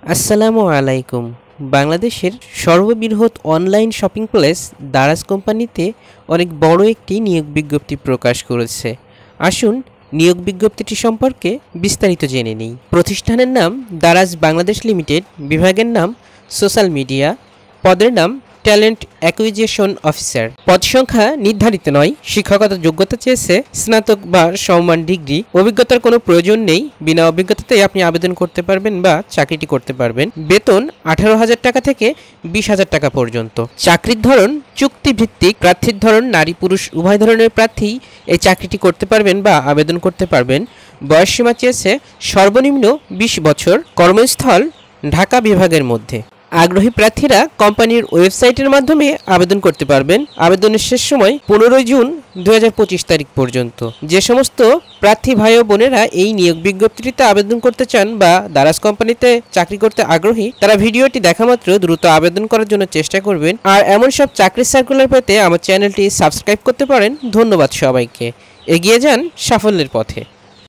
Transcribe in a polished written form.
আসসালামু আলাইকুম। বাংলাদেশের সর্ববৃহৎ অনলাইন শপিং প্লেস দারাজ কোম্পানিতে অনেক বড় একটি নিয়োগ বিজ্ঞপ্তি প্রকাশ করেছে। আসুন নিয়োগ বিজ্ঞপ্তিটি সম্পর্কে বিস্তারিত জেনে নিই। প্রতিষ্ঠানের নাম দারাজ বাংলাদেশ লিমিটেড, বিভাগের নাম সোশ্যাল মিডিয়া, পদের নাম ট্যালেন্ট অ্যাকুইজিশন অফিসার। পদ সংখ্যা নির্ধারিত নয়। শিক্ষকতা যোগ্যতা চেয়েছে স্নাতক বা সমমান ডিগ্রি। অভিজ্ঞতার কোনো প্রয়োজন নেই। বিনা অভিজ্ঞতাতেই আপনি আবেদন করতে পারবেন বা চাকরিটি করতে পারবেন। বেতন 18,000 টাকা থেকে 20,000 টাকা পর্যন্ত। চাকরির ধরন চুক্তিভিত্তিক। প্রার্থীর ধরন নারী পুরুষ উভয় ধরনের প্রার্থী এই চাকরিটি করতে পারবেন বা আবেদন করতে পারবেন। বয়সসীমা চেয়েছে সর্বনিম্ন 20 বছর। কর্মস্থল ঢাকা বিভাগের মধ্যে। আগ্রহী প্রার্থীরা কোম্পানির ওয়েবসাইটের মাধ্যমে আবেদন করতে পারবেন। আবেদনের শেষ সময় 15 জুন 2025 তারিখ পর্যন্ত। যে সমস্ত প্রার্থী ভাই ও বোনেরা এই নিয়োগ বিজ্ঞপ্তিটিতে আবেদন করতে চান বা দারাজ কোম্পানিতে চাকরি করতে আগ্রহী, তারা ভিডিওটি দেখা মাত্র দ্রুত আবেদন করার জন্য চেষ্টা করবেন। আর এমন সব চাকরির সার্কুলার পেতে আমার চ্যানেলটি সাবস্ক্রাইব করতে পারেন। ধন্যবাদ সবাইকে। এগিয়ে যান সাফল্যের পথে।